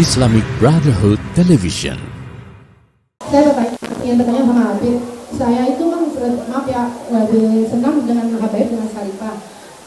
Islamic Brotherhood Television. Saya ingin bertanya sama Habib, saya itu kan maaf ya, lebih senang dengan Habib dengan Syarifah.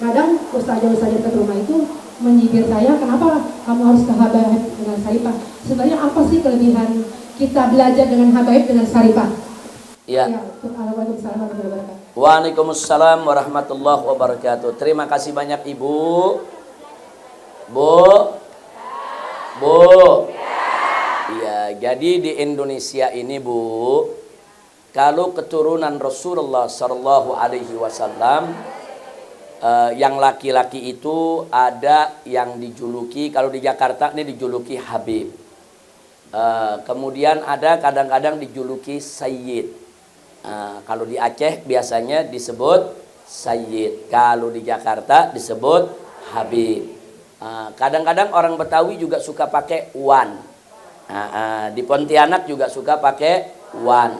Kadang ustazah-ustazah dekat rumah itu menyindir saya, kenapa kamu harus ke Habib dengan Syarifah? Sebenarnya apa sih kelebihan kita belajar dengan Habib dengan Syarifah? Ya. Waalaikumsalam warahmatullahi wabarakatuh. Terima kasih banyak Ibu. Bu. Iya, jadi di Indonesia ini Bu, kalau keturunan Rasulullah Shallallahu Alaihi Wasallam, yang laki-laki itu ada yang dijuluki, kalau di Jakarta ini dijuluki Habib. Kemudian ada kadang-kadang dijuluki Sayyid. Kalau di Aceh biasanya disebut Sayyid, kalau di Jakarta disebut Habib. Kadang-kadang orang Betawi juga suka pakai Wan. Di Pontianak juga suka pakai Wan.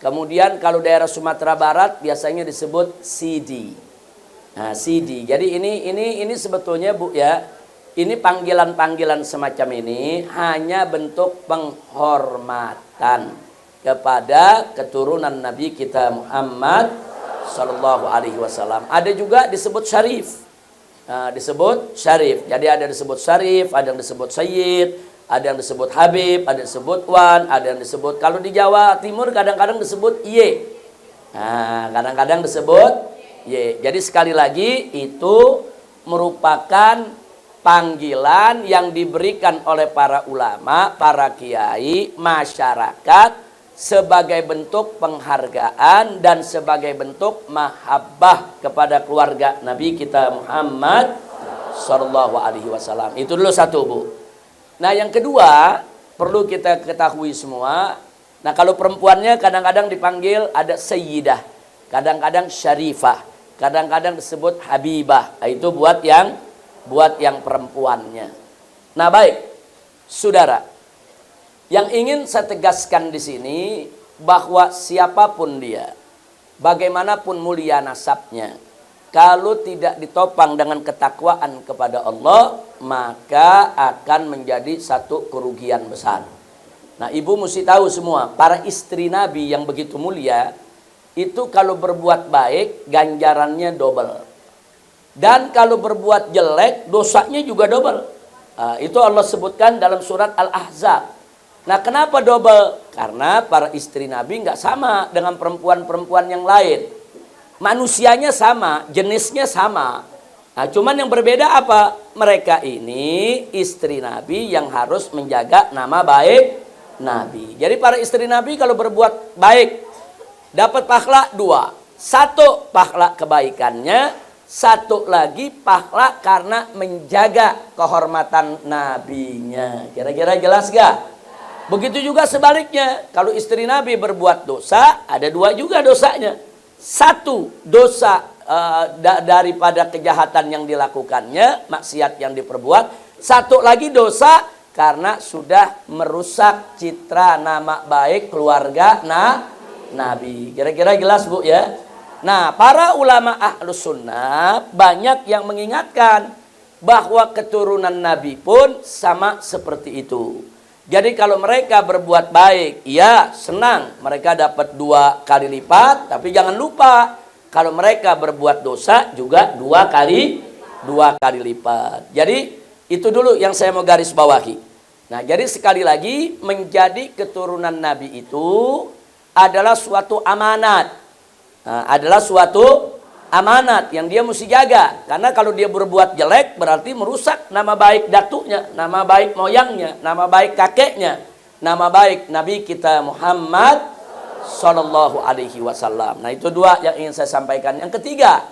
Kemudian kalau daerah Sumatera Barat biasanya disebut Sidi. Sidi. Jadi ini sebetulnya Bu ya, ini panggilan-panggilan semacam ini hanya bentuk penghormatan kepada keturunan Nabi kita Muhammad Sallallahu Alaihi Wasallam. Ada juga disebut Syarif, disebut Syarif. Jadi ada disebut Syarif, ada yang disebut Sayyid, ada yang disebut Habib, ada yang disebut Wan, ada yang disebut, kalau di Jawa Timur kadang-kadang disebut Y. Kadang-kadang disebut Y. Jadi sekali lagi itu merupakan panggilan yang diberikan oleh para ulama, para kiai, masyarakat sebagai bentuk penghargaan dan sebagai bentuk mahabbah kepada keluarga Nabi kita Muhammad Sallallahu Alaihi Wasallam. Itu dulu satu Bu. Nah yang kedua perlu kita ketahui semua. Nah kalau perempuannya kadang-kadang dipanggil ada Sayyidah, kadang-kadang Syarifah, kadang-kadang disebut Habibah. Nah, itu buat yang perempuannya. Nah baik, saudara, yang ingin saya tegaskan di sini bahwa siapapun dia, bagaimanapun mulia nasabnya, kalau tidak ditopang dengan ketakwaan kepada Allah, maka akan menjadi satu kerugian besar. Nah, ibu mesti tahu semua, para istri Nabi yang begitu mulia, itu kalau berbuat baik, ganjarannya double. Dan kalau berbuat jelek, dosanya juga double. Itu Allah sebutkan dalam surat Al-Ahzab. Nah, kenapa double? Karena para istri Nabi nggak sama dengan perempuan-perempuan yang lain. Manusianya sama, jenisnya sama. Nah, cuman yang berbeda apa? Mereka ini istri Nabi yang harus menjaga nama baik Nabi. Jadi para istri Nabi kalau berbuat baik, dapat pahala 2. 1 pahala kebaikannya, 1 lagi pahala karena menjaga kehormatan nabinya. Kira-kira jelas gak? Begitu juga sebaliknya, kalau istri Nabi berbuat dosa, ada 2 juga dosanya. 1 dosa daripada kejahatan yang dilakukannya, maksiat yang diperbuat. 1 lagi dosa karena sudah merusak citra nama baik keluarga Nabi. Kira-kira jelas Bu ya? Nah, para ulama Ahlus Sunnah banyak yang mengingatkan bahwa keturunan Nabi pun sama seperti itu. Jadi kalau mereka berbuat baik, ya senang, mereka dapat 2 kali lipat. Tapi jangan lupa, kalau mereka berbuat dosa juga 2 kali lipat. Jadi itu dulu yang saya mau garis bawahi. Nah, jadi sekali lagi, menjadi keturunan Nabi itu adalah suatu amanat. Adalah suatu amanat yang dia mesti jaga. Karena kalau dia berbuat jelek berarti merusak nama baik datuknya, nama baik moyangnya, nama baik kakeknya, nama baik Nabi kita Muhammad Sallallahu Alaihi Wasallam. Nah itu 2 yang ingin saya sampaikan. Yang ketiga,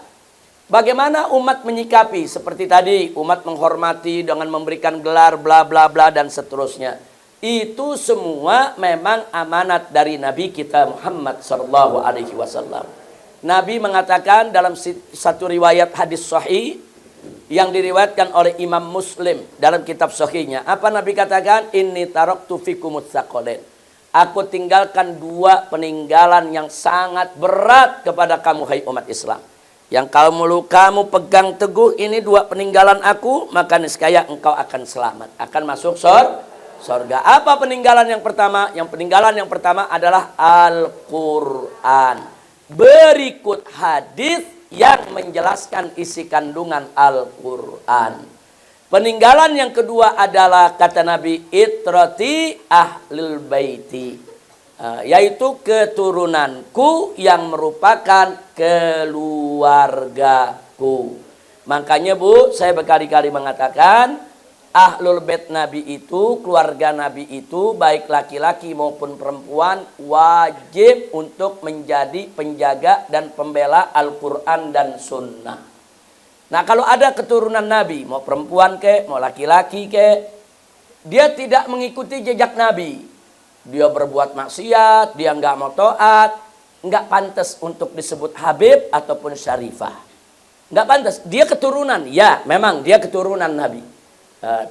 bagaimana umat menyikapi seperti tadi, umat menghormati dengan memberikan gelar bla bla bla dan seterusnya. Itu semua memang amanat dari Nabi kita Muhammad Sallallahu Alaihi Wasallam. Nabi mengatakan dalam satu riwayat hadis sahih yang diriwayatkan oleh Imam Muslim dalam kitab sahihnya. Apa Nabi katakan? Inni taraktu fikumut tsaqalain. Aku tinggalkan 2 peninggalan yang sangat berat kepada kamu hai umat Islam. Yang kalau kamu pegang teguh ini 2 peninggalan aku, maka niscaya engkau akan selamat, akan masuk Sorga. Apa peninggalan yang pertama? Yang peninggalan yang pertama adalah Al-Quran. Berikut hadis yang menjelaskan isi kandungan Al-Quran. Peninggalan yang kedua adalah kata Nabi, itrati ahlul baiti, yaitu keturunanku yang merupakan keluargaku. Makanya Bu, saya berkali-kali mengatakan ahlul bait Nabi itu, keluarga Nabi itu, baik laki-laki maupun perempuan, wajib untuk menjadi penjaga dan pembela Al-Quran dan Sunnah. Nah, kalau ada keturunan Nabi, mau perempuan ke, mau laki-laki ke, dia tidak mengikuti jejak Nabi. Dia berbuat maksiat, dia nggak mau taat, nggak pantas untuk disebut Habib ataupun Syarifah. Nggak pantas. Dia keturunan, ya memang dia keturunan Nabi.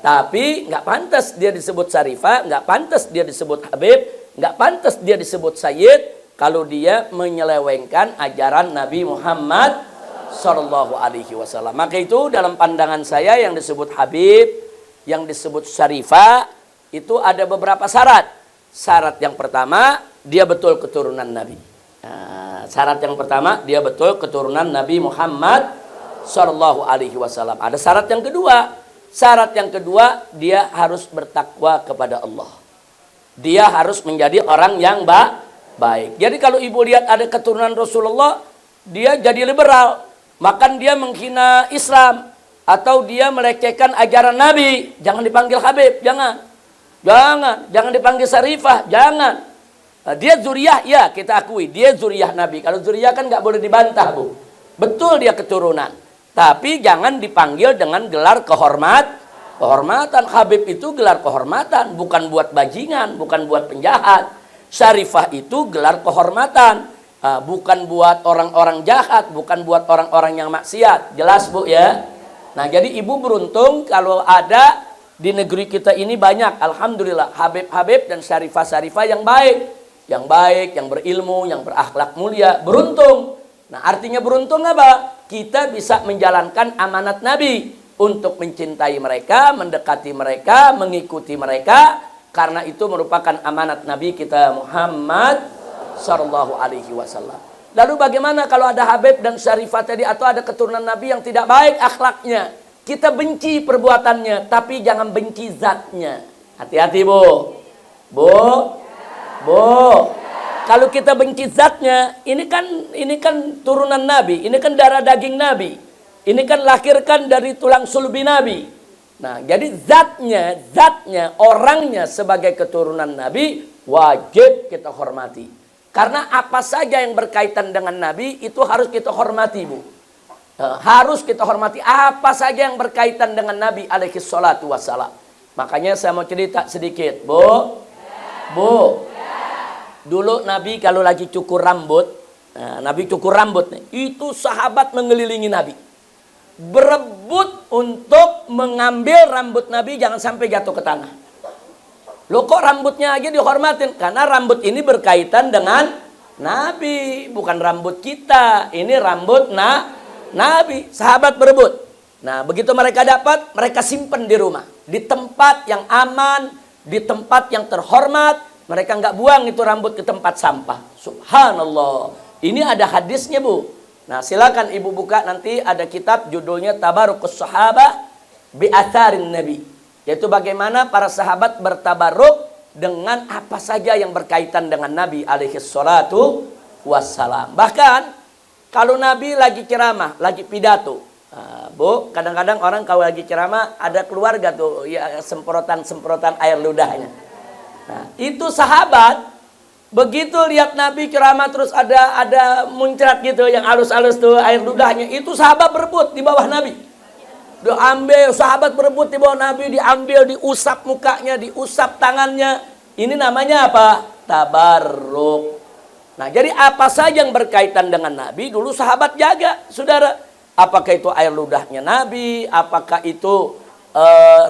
Tapi nggak pantas dia disebut Syarifah, nggak pantas dia disebut Habib, nggak pantas dia disebut Sayyid kalau dia menyelewengkan ajaran Nabi Muhammad Sallallahu Alaihi Wasallam. Maka itu dalam pandangan saya yang disebut Habib, yang disebut Syarifah itu ada beberapa syarat. Syarat yang pertama, dia betul keturunan Nabi. Syarat yang pertama, dia betul keturunan Nabi Muhammad Sallallahu Alaihi Wasallam. Ada syarat yang kedua. Syarat yang kedua, dia harus bertakwa kepada Allah. Dia harus menjadi orang yang baik. Jadi kalau ibu lihat ada keturunan Rasulullah, dia jadi liberal. Makan dia menghina Islam. Atau dia melecehkan ajaran Nabi. Jangan dipanggil Habib, jangan. Jangan dipanggil Syarifah, jangan. Dia zuriyah, ya kita akui. Dia zuriyah Nabi. Kalau zuriyah kan nggak boleh dibantah, Bu. Betul dia keturunan. Tapi jangan dipanggil dengan gelar kehormatan. Habib itu gelar kehormatan. Bukan buat bajingan, bukan buat penjahat. Syarifah itu gelar kehormatan. Bukan buat orang-orang jahat, bukan buat orang-orang yang maksiat. Jelas Bu ya. Nah jadi ibu beruntung kalau ada di negeri kita ini banyak, alhamdulillah, Habib-Habib dan Syarifah-Syarifah yang baik, yang berilmu, yang berakhlak mulia. Beruntung. Nah artinya beruntung apa? Kita bisa menjalankan amanat Nabi untuk mencintai mereka, mendekati mereka, mengikuti mereka, karena itu merupakan amanat Nabi kita Muhammad Sallallahu Alaihi Wasallam. Lalu bagaimana kalau ada Habib dan Syarifah tadi atau ada keturunan Nabi yang tidak baik akhlaknya? Kita benci perbuatannya, tapi jangan benci zatnya. Hati-hati Bu. Kalau kita benci zatnya, ini kan turunan Nabi, ini kan darah daging Nabi, ini kan lahirkan dari tulang sulbi Nabi. Nah, jadi zatnya, orangnya sebagai keturunan Nabi wajib kita hormati. Karena apa saja yang berkaitan dengan Nabi itu harus kita hormati, Bu. Harus kita hormati apa saja yang berkaitan dengan Nabi alaihi salatu wassalam. Makanya saya mau cerita sedikit, Bu. Dulu Nabi kalau lagi cukur rambut, Nabi cukur rambut nih, itu sahabat mengelilingi Nabi. Berebut untuk mengambil rambut Nabi jangan sampai jatuh ke tanah. Loh kok rambutnya aja dihormatin? Karena rambut ini berkaitan dengan Nabi, bukan rambut kita. Ini rambut Nabi. Sahabat berebut. Nah, begitu mereka dapat, mereka simpen di rumah. Di tempat yang aman, di tempat yang terhormat. Mereka nggak buang itu rambut ke tempat sampah. Subhanallah. Ini ada hadisnya, Bu. Nah, silakan Ibu buka nanti ada kitab judulnya Tabarukus Sahabah bi Atharin Nabi. Yaitu bagaimana para sahabat bertabaruk dengan apa saja yang berkaitan dengan Nabi alaihi salatu wassalam. Bahkan kalau Nabi lagi ceramah, lagi pidato, Bu, kadang-kadang orang kalau lagi ceramah ada keluarga tuh ya semprotan air ludahnya. Nah, itu sahabat begitu lihat Nabi ceramah terus ada muncrat gitu yang halus-halus tuh air ludahnya, itu sahabat berebut di bawah Nabi. Diambil, sahabat berebut di bawah Nabi, diambil, diusap mukanya, diusap tangannya. Ini namanya apa? Tabarruk. Nah, jadi apa saja yang berkaitan dengan Nabi, dulu sahabat jaga, saudara. Apakah itu air ludahnya Nabi, apakah itu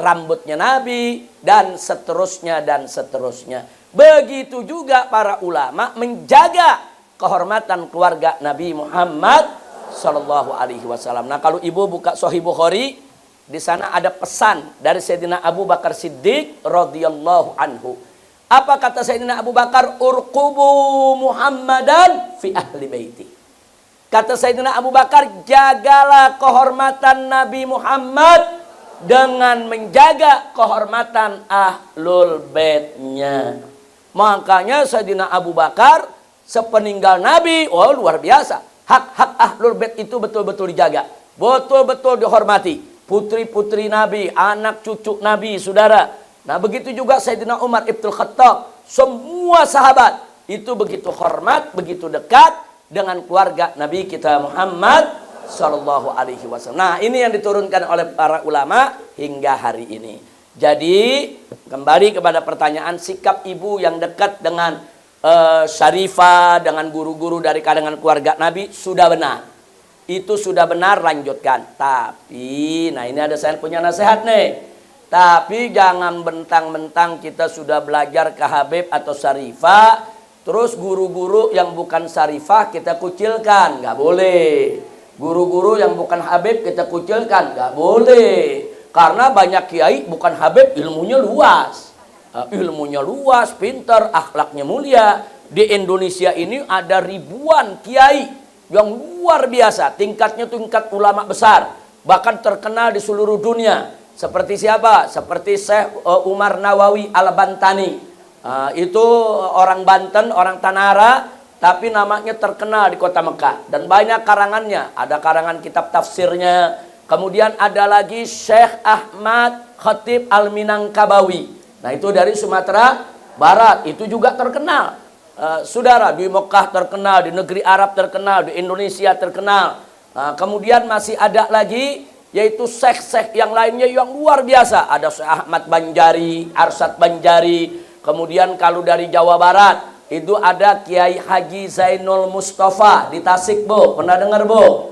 rambutnya Nabi, dan seterusnya, dan seterusnya. Begitu juga para ulama menjaga kehormatan keluarga Nabi Muhammad Sallallahu Alaihi Wasallam. Nah, kalau ibu buka Sahih Bukhari, Di sana ada pesan dari Sayyidina Abu Bakar Siddiq radhiyallahu anhu. Apa kata Sayyidina Abu Bakar? Urqubu Muhammadan fi ahli baiti. Kata Sayyidina Abu Bakar, jagalah kehormatan Nabi Muhammad dengan menjaga kehormatan ahlul baitnya. Makanya Sayyidina Abu Bakar sepeninggal Nabi, oh luar biasa. Hak-hak ahlul bait itu betul-betul dijaga, betul-betul dihormati. Putri-putri Nabi, anak cucu Nabi, saudara. Nah begitu juga Sayyidina Umar Ibn Khattab. Semua sahabat itu begitu hormat, begitu dekat dengan keluarga Nabi kita Muhammad Sallallahu Alaihi Wasallam. Nah ini yang diturunkan oleh para ulama hingga hari ini. Jadi kembali kepada pertanyaan, sikap ibu yang dekat dengan Syarifah, dengan guru-guru dari kalangan keluarga Nabi sudah benar. Itu sudah benar, lanjutkan. Tapi, nah ini ada saya punya nasihat nih. Tapi jangan bentang-bentang kita sudah belajar ke Habib atau Syarifah, terus guru-guru yang bukan Syarifah kita kucilkan, nggak boleh. Guru-guru yang bukan Habib kita kucilkan, nggak boleh. Karena banyak kiai bukan Habib, ilmunya luas. Ilmunya luas, pintar, akhlaknya mulia. Di Indonesia ini ada ribuan kiai yang luar biasa, tingkatnya tingkat ulama besar, bahkan terkenal di seluruh dunia. Seperti siapa? Seperti Syekh Umar Nawawi Al-Bantani. Itu orang Banten, orang Tanara, tapi namanya terkenal di kota Mekah. Dan banyak karangannya, ada karangan kitab tafsirnya. Kemudian ada lagi Syekh Ahmad Khatib Al-Minangkabawi. Nah itu dari Sumatera Barat, itu juga terkenal. Saudara, di Mekah terkenal, di negeri Arab terkenal, di Indonesia terkenal. Kemudian masih ada lagi, yaitu syekh-syekh yang lainnya yang luar biasa. Ada Syekh Ahmad Banjari, Arsad Banjari. Kemudian kalau dari Jawa Barat, itu ada Kiai Haji Zainul Mustafa di Tasik, Bu. Pernah dengar, Bu?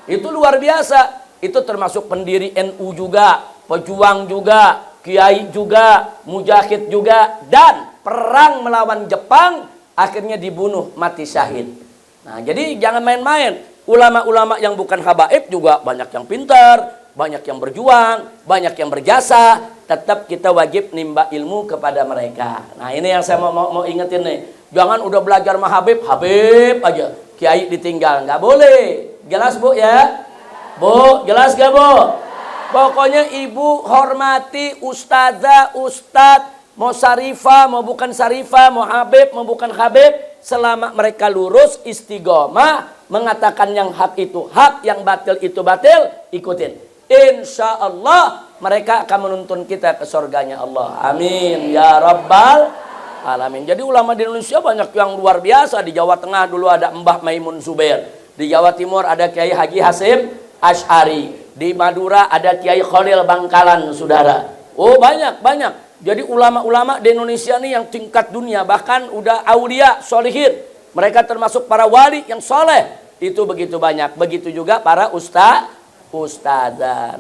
Itu luar biasa. Itu termasuk pendiri NU juga, pejuang juga, kiai juga, mujahid juga, dan perang melawan Jepang akhirnya dibunuh mati syahid. Nah, jadi jangan main-main. Ulama-ulama yang bukan habaib juga banyak yang pintar, banyak yang berjuang, banyak yang berjasa. Tetap kita wajib nimba ilmu kepada mereka. Nah, ini yang saya mau ingetin nih. Jangan udah belajar sama Habib, Habib aja. Kiai ditinggal, nggak boleh. Jelas, Bu ya? Bu, jelas gak, Bu? Pokoknya ibu hormati ustazah, ustadz, mau Syarifah, mau bukan Syarifah, mau Habib, mau bukan Habib, selama mereka lurus, istiqomah, mengatakan yang hak itu hak, yang batil itu batil, ikutin. Insya Allah mereka akan menuntun kita ke surganya Allah. Amin ya Rabbal Alamin. Jadi ulama di Indonesia banyak yang luar biasa. Di Jawa Tengah dulu ada Mbah Maimun Zubair. Di Jawa Timur ada Kiai Haji Hasim Asy'ari. Di Madura ada Kiai Khalil Bangkalan, saudara. Oh banyak. Jadi ulama-ulama di Indonesia nih yang tingkat dunia, bahkan udah aulia, solihin. Mereka termasuk para wali yang soleh. Itu begitu banyak. Begitu juga para ustazah.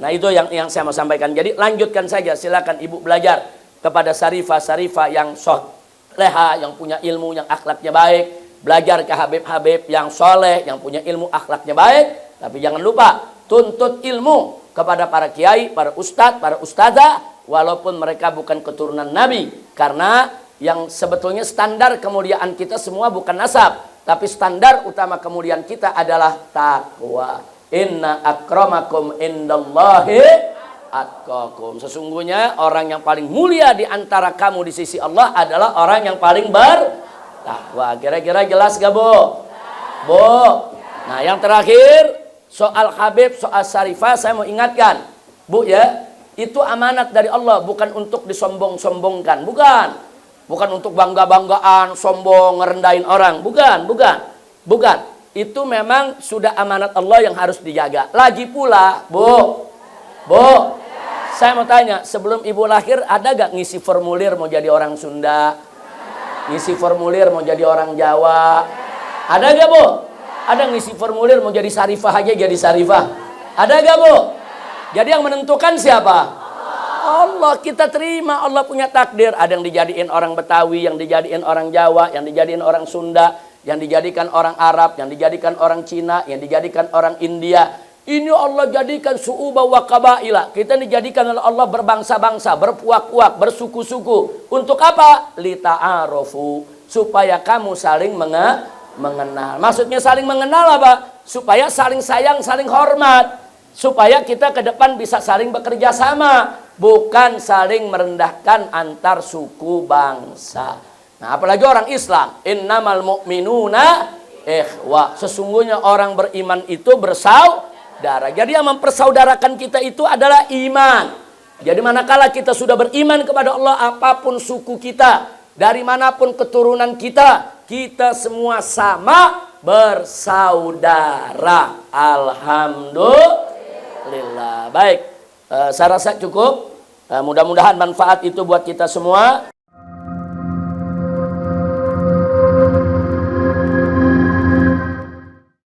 Nah itu yang saya mau sampaikan. Jadi lanjutkan saja, silakan ibu belajar kepada Syarifah yang soleha, yang punya ilmu, yang akhlaknya baik. Belajar ke Habib-Habib yang soleh, yang punya ilmu, akhlaknya baik. Tapi jangan lupa, tuntut ilmu kepada para kiai, para ustadz, para ustazah, walaupun mereka bukan keturunan Nabi. Karena yang sebetulnya standar kemuliaan kita semua bukan nasab, tapi standar utama kemuliaan kita adalah takwa. Inna akramakum indallahi atqakum. Sesungguhnya orang yang paling mulia di antara kamu di sisi Allah adalah orang yang paling bertakwa. Kira-kira jelas gak, Bu? Bu. Nah, yang terakhir soal Habib, soal Syarifah, saya mau ingatkan, Bu ya, itu amanat dari Allah, bukan untuk disombong-sombongkan, bukan untuk bangga-banggaan, sombong, ngerendahin orang, bukan. Itu memang sudah amanat Allah yang harus dijaga. Lagi pula, Bu, saya mau tanya, sebelum ibu lahir ada gak ngisi formulir mau jadi orang Sunda, ngisi formulir mau jadi orang Jawa, ada gak, Bu? Ada ngisi formulir mau jadi Syarifah aja jadi Syarifah, ada gak, Bu? Jadi yang menentukan siapa? Allah. Kita terima, Allah punya takdir. Ada yang dijadiin orang Betawi, yang dijadiin orang Jawa, yang dijadiin orang Sunda, yang dijadikan orang Arab, yang dijadikan orang Cina, yang dijadikan orang India, Ini Allah jadikan su'uba wa qabaila. Kita dijadikan oleh Allah berbangsa-bangsa, berpuak-puak, bersuku-suku. Untuk apa? Lita'arofu. Supaya kamu saling mengenal. Maksudnya saling mengenal apa? Supaya saling sayang, saling hormat. Supaya kita ke depan bisa saling bekerja sama. Bukan saling merendahkan antar suku bangsa. Nah, apalagi orang Islam. Innamal mu'minuna ikhwah. Sesungguhnya orang beriman itu bersaudara. Jadi yang mempersaudarakan kita itu adalah iman. Jadi manakala kita sudah beriman kepada Allah, apapun suku kita, dari manapun keturunan kita, kita semua sama bersaudara. Alhamdulillah. Baik, saya rasa cukup. Mudah-mudahan manfaat itu buat kita semua.